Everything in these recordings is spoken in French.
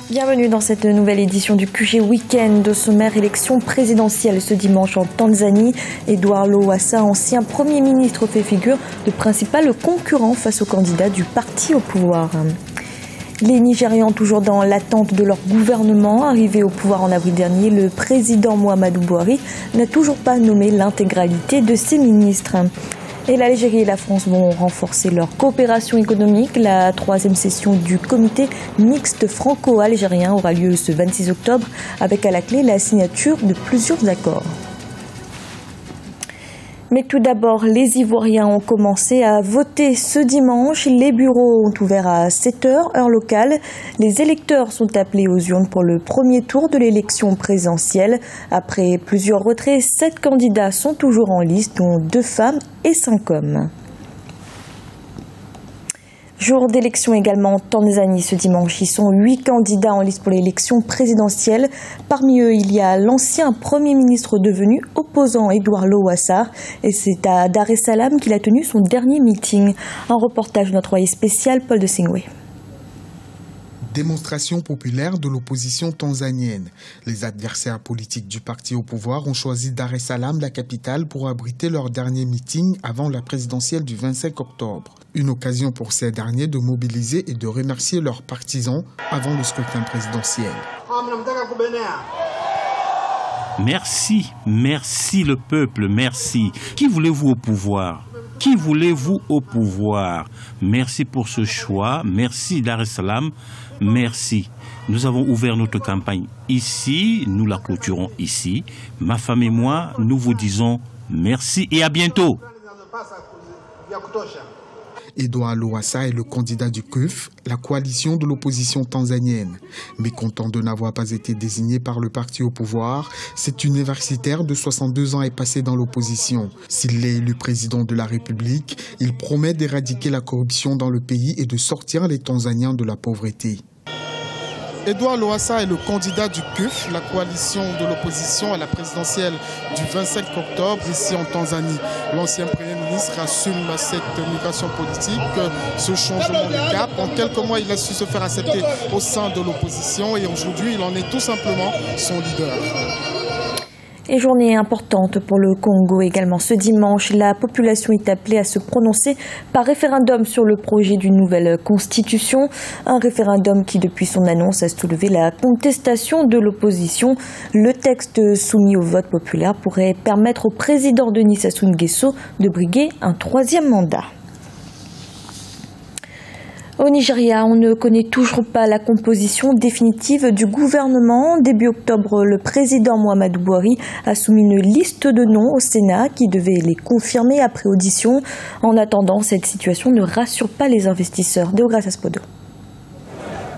Bienvenue dans cette nouvelle édition du QG Week-end. Au sommaire, élection présidentielle ce dimanche en Tanzanie. Edouard Lowassa, ancien Premier ministre, fait figure de principal concurrent face au candidat du parti au pouvoir. Les Nigérians, toujours dans l'attente de leur gouvernement, arrivé au pouvoir en avril dernier, le président Muhammadu Buhari n'a toujours pas nommé l'intégralité de ses ministres. Et l'Algérie et la France vont renforcer leur coopération économique. La troisième session du comité mixte franco-algérien aura lieu ce 26 octobre avec à la clé la signature de plusieurs accords. Mais tout d'abord, les Ivoiriens ont commencé à voter ce dimanche. Les bureaux ont ouvert à 7 h, heure locale. Les électeurs sont appelés aux urnes pour le premier tour de l'élection présidentielle. Après plusieurs retraits, 7 candidats sont toujours en liste, dont 2 femmes et 5 hommes. Jour d'élection également en Tanzanie ce dimanche. Ils sont 8 candidats en liste pour l'élection présidentielle. Parmi eux, il y a l'ancien Premier ministre devenu opposant Edouard Lowassa. Et c'est à Dar es Salaam qu'il a tenu son dernier meeting. Un reportage de notre envoyé spécial Paul de Singwe. Démonstration populaire de l'opposition tanzanienne. Les adversaires politiques du parti au pouvoir ont choisi Dar es Salaam, la capitale, pour abriter leur dernier meeting avant la présidentielle du 25 octobre. Une occasion pour ces derniers de mobiliser et de remercier leurs partisans avant le scrutin présidentiel. Merci, merci le peuple, merci. Qui voulez-vous au pouvoir ? Qui voulez-vous au pouvoir? Merci pour ce choix, merci Dar es Salaam, merci. Nous avons ouvert notre campagne ici, nous la clôturons ici. Ma femme et moi, nous vous disons merci et à bientôt. Edouard Lowassa est le candidat du CUF, la coalition de l'opposition tanzanienne. Mécontent de n'avoir pas été désigné par le parti au pouvoir, cet universitaire de 62 ans est passé dans l'opposition. S'il est élu président de la République, il promet d'éradiquer la corruption dans le pays et de sortir les Tanzaniens de la pauvreté. Edouard Lowassa est le candidat du CUF, la coalition de l'opposition à la présidentielle du 25 octobre ici en Tanzanie. L'ancien Premier ministre assume cette migration politique, ce changement de cap. En quelques mois, il a su se faire accepter au sein de l'opposition et aujourd'hui, il en est tout simplement son leader. Et journée importante pour le Congo également. Ce dimanche, la population est appelée à se prononcer par référendum sur le projet d'une nouvelle constitution. Un référendum qui, depuis son annonce, a soulevé la contestation de l'opposition. Le texte soumis au vote populaire pourrait permettre au président Denis Sassou Nguesso de briguer un 3e mandat. Au Nigeria, on ne connaît toujours pas la composition définitive du gouvernement. Début octobre, le président Muhammadu Buhari a soumis une liste de noms au Sénat qui devait les confirmer après audition. En attendant, cette situation ne rassure pas les investisseurs. Deogracias Aspodo.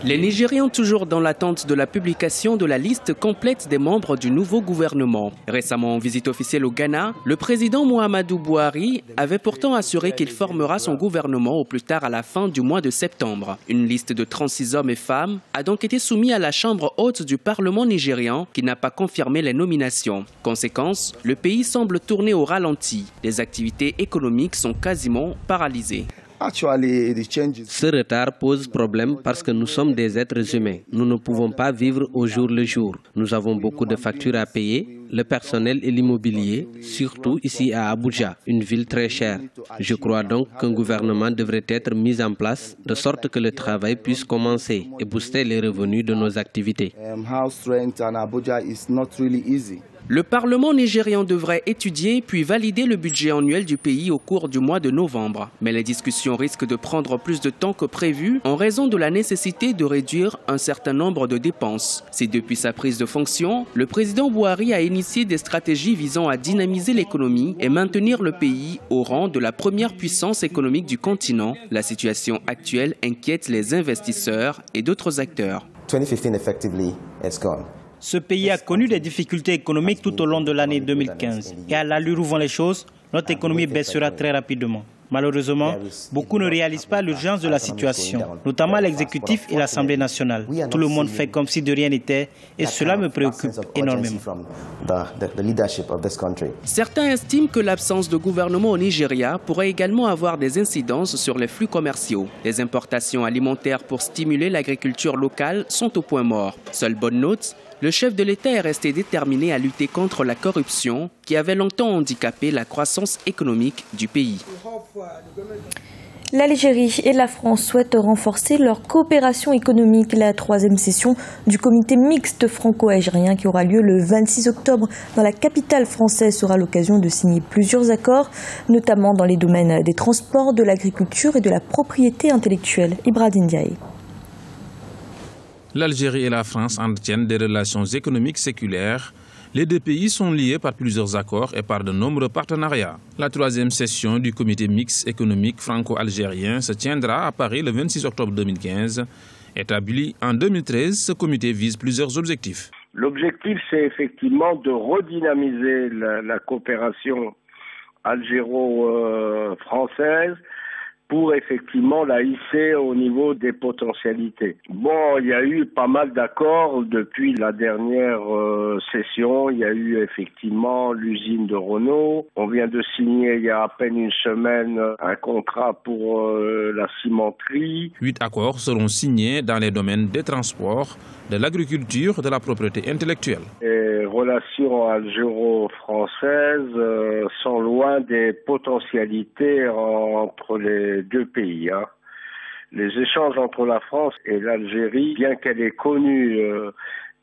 Les Nigérians toujours dans l'attente de la publication de la liste complète des membres du nouveau gouvernement. Récemment en visite officielle au Ghana, le président Muhammadu Buhari avait pourtant assuré qu'il formera son gouvernement au plus tard à la fin du mois de septembre. Une liste de 36 hommes et femmes a donc été soumise à la Chambre haute du Parlement nigérian qui n'a pas confirmé les nominations. Conséquence, le pays semble tourner au ralenti. Les activités économiques sont quasiment paralysées. Ce retard pose problème parce que nous sommes des êtres humains. Nous ne pouvons pas vivre au jour le jour. Nous avons beaucoup de factures à payer, le personnel et l'immobilier, surtout ici à Abuja, une ville très chère. Je crois donc qu'un gouvernement devrait être mis en place de sorte que le travail puisse commencer et booster les revenus de nos activités. Le Parlement nigérian devrait étudier puis valider le budget annuel du pays au cours du mois de novembre. Mais les discussions risquent de prendre plus de temps que prévu en raison de la nécessité de réduire un certain nombre de dépenses. C'est depuis sa prise de fonction, le président Buhari a initié des stratégies visant à dynamiser l'économie et maintenir le pays au rang de la première puissance économique du continent. La situation actuelle inquiète les investisseurs et d'autres acteurs. 2015 effectively, it's gone. Ce pays a connu des difficultés économiques tout au long de l'année 2015. Et à l'allure où vont les choses, notre économie baissera très rapidement. Malheureusement, beaucoup ne réalisent pas l'urgence de la situation, notamment l'exécutif et l'Assemblée nationale. Tout le monde fait comme si de rien n'était et cela me préoccupe énormément. Certains estiment que l'absence de gouvernement au Nigeria pourrait également avoir des incidences sur les flux commerciaux. Les importations alimentaires pour stimuler l'agriculture locale sont au point mort. Seule bonne note, le chef de l'État est resté déterminé à lutter contre la corruption qui avait longtemps handicapé la croissance économique du pays. L'Algérie et la France souhaitent renforcer leur coopération économique. La 3e session du comité mixte franco-algérien qui aura lieu le 26 octobre dans la capitale française sera l'occasion de signer plusieurs accords, notamment dans les domaines des transports, de l'agriculture et de la propriété intellectuelle. Ibrahim Ndiaye. L'Algérie et la France entretiennent des relations économiques séculaires. Les deux pays sont liés par plusieurs accords et par de nombreux partenariats. La 3e session du comité mixte économique franco-algérien se tiendra à Paris le 26 octobre 2015. Établi en 2013, ce comité vise plusieurs objectifs. L'objectif, c'est effectivement de redynamiser la coopération algéro-française pour effectivement la hisser au niveau des potentialités. Bon, il y a eu pas mal d'accords depuis la dernière session. Il y a eu effectivement l'usine de Renault. On vient de signer il y a à peine une semaine un contrat pour la cimenterie. 8 accords seront signés dans les domaines des transports, de l'agriculture, de la propriété intellectuelle. Les relations algéro-françaises sont loin des potentialités entre les deux pays. Les échanges entre la France et l'Algérie, bien qu'elle ait connu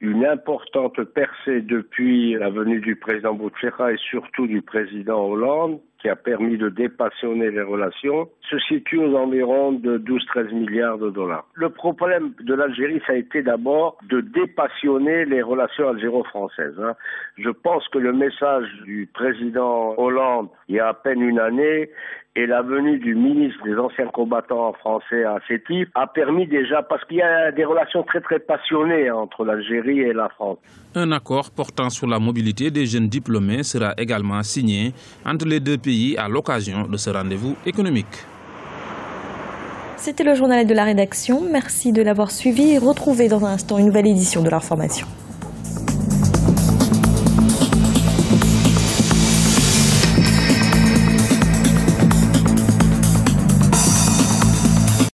une importante percée depuis la venue du président Bouteflika et surtout du président Hollande, qui a permis de dépassionner les relations, se situe aux environs de 12-13 milliards de dollars. Le problème de l'Algérie, ça a été d'abord de dépassionner les relations algéro-françaises. Je pense que le message du président Hollande, il y a à peine une année, et la venue du ministre des anciens combattants français à Sétif a permis déjà, parce qu'il y a des relations très très passionnées entre l'Algérie et la France. Un accord portant sur la mobilité des jeunes diplômés sera également signé entre les deux pays à l'occasion de ce rendez-vous économique. C'était le journal de la rédaction. Merci de l'avoir suivi et retrouvez dans un instant une nouvelle édition de l'information.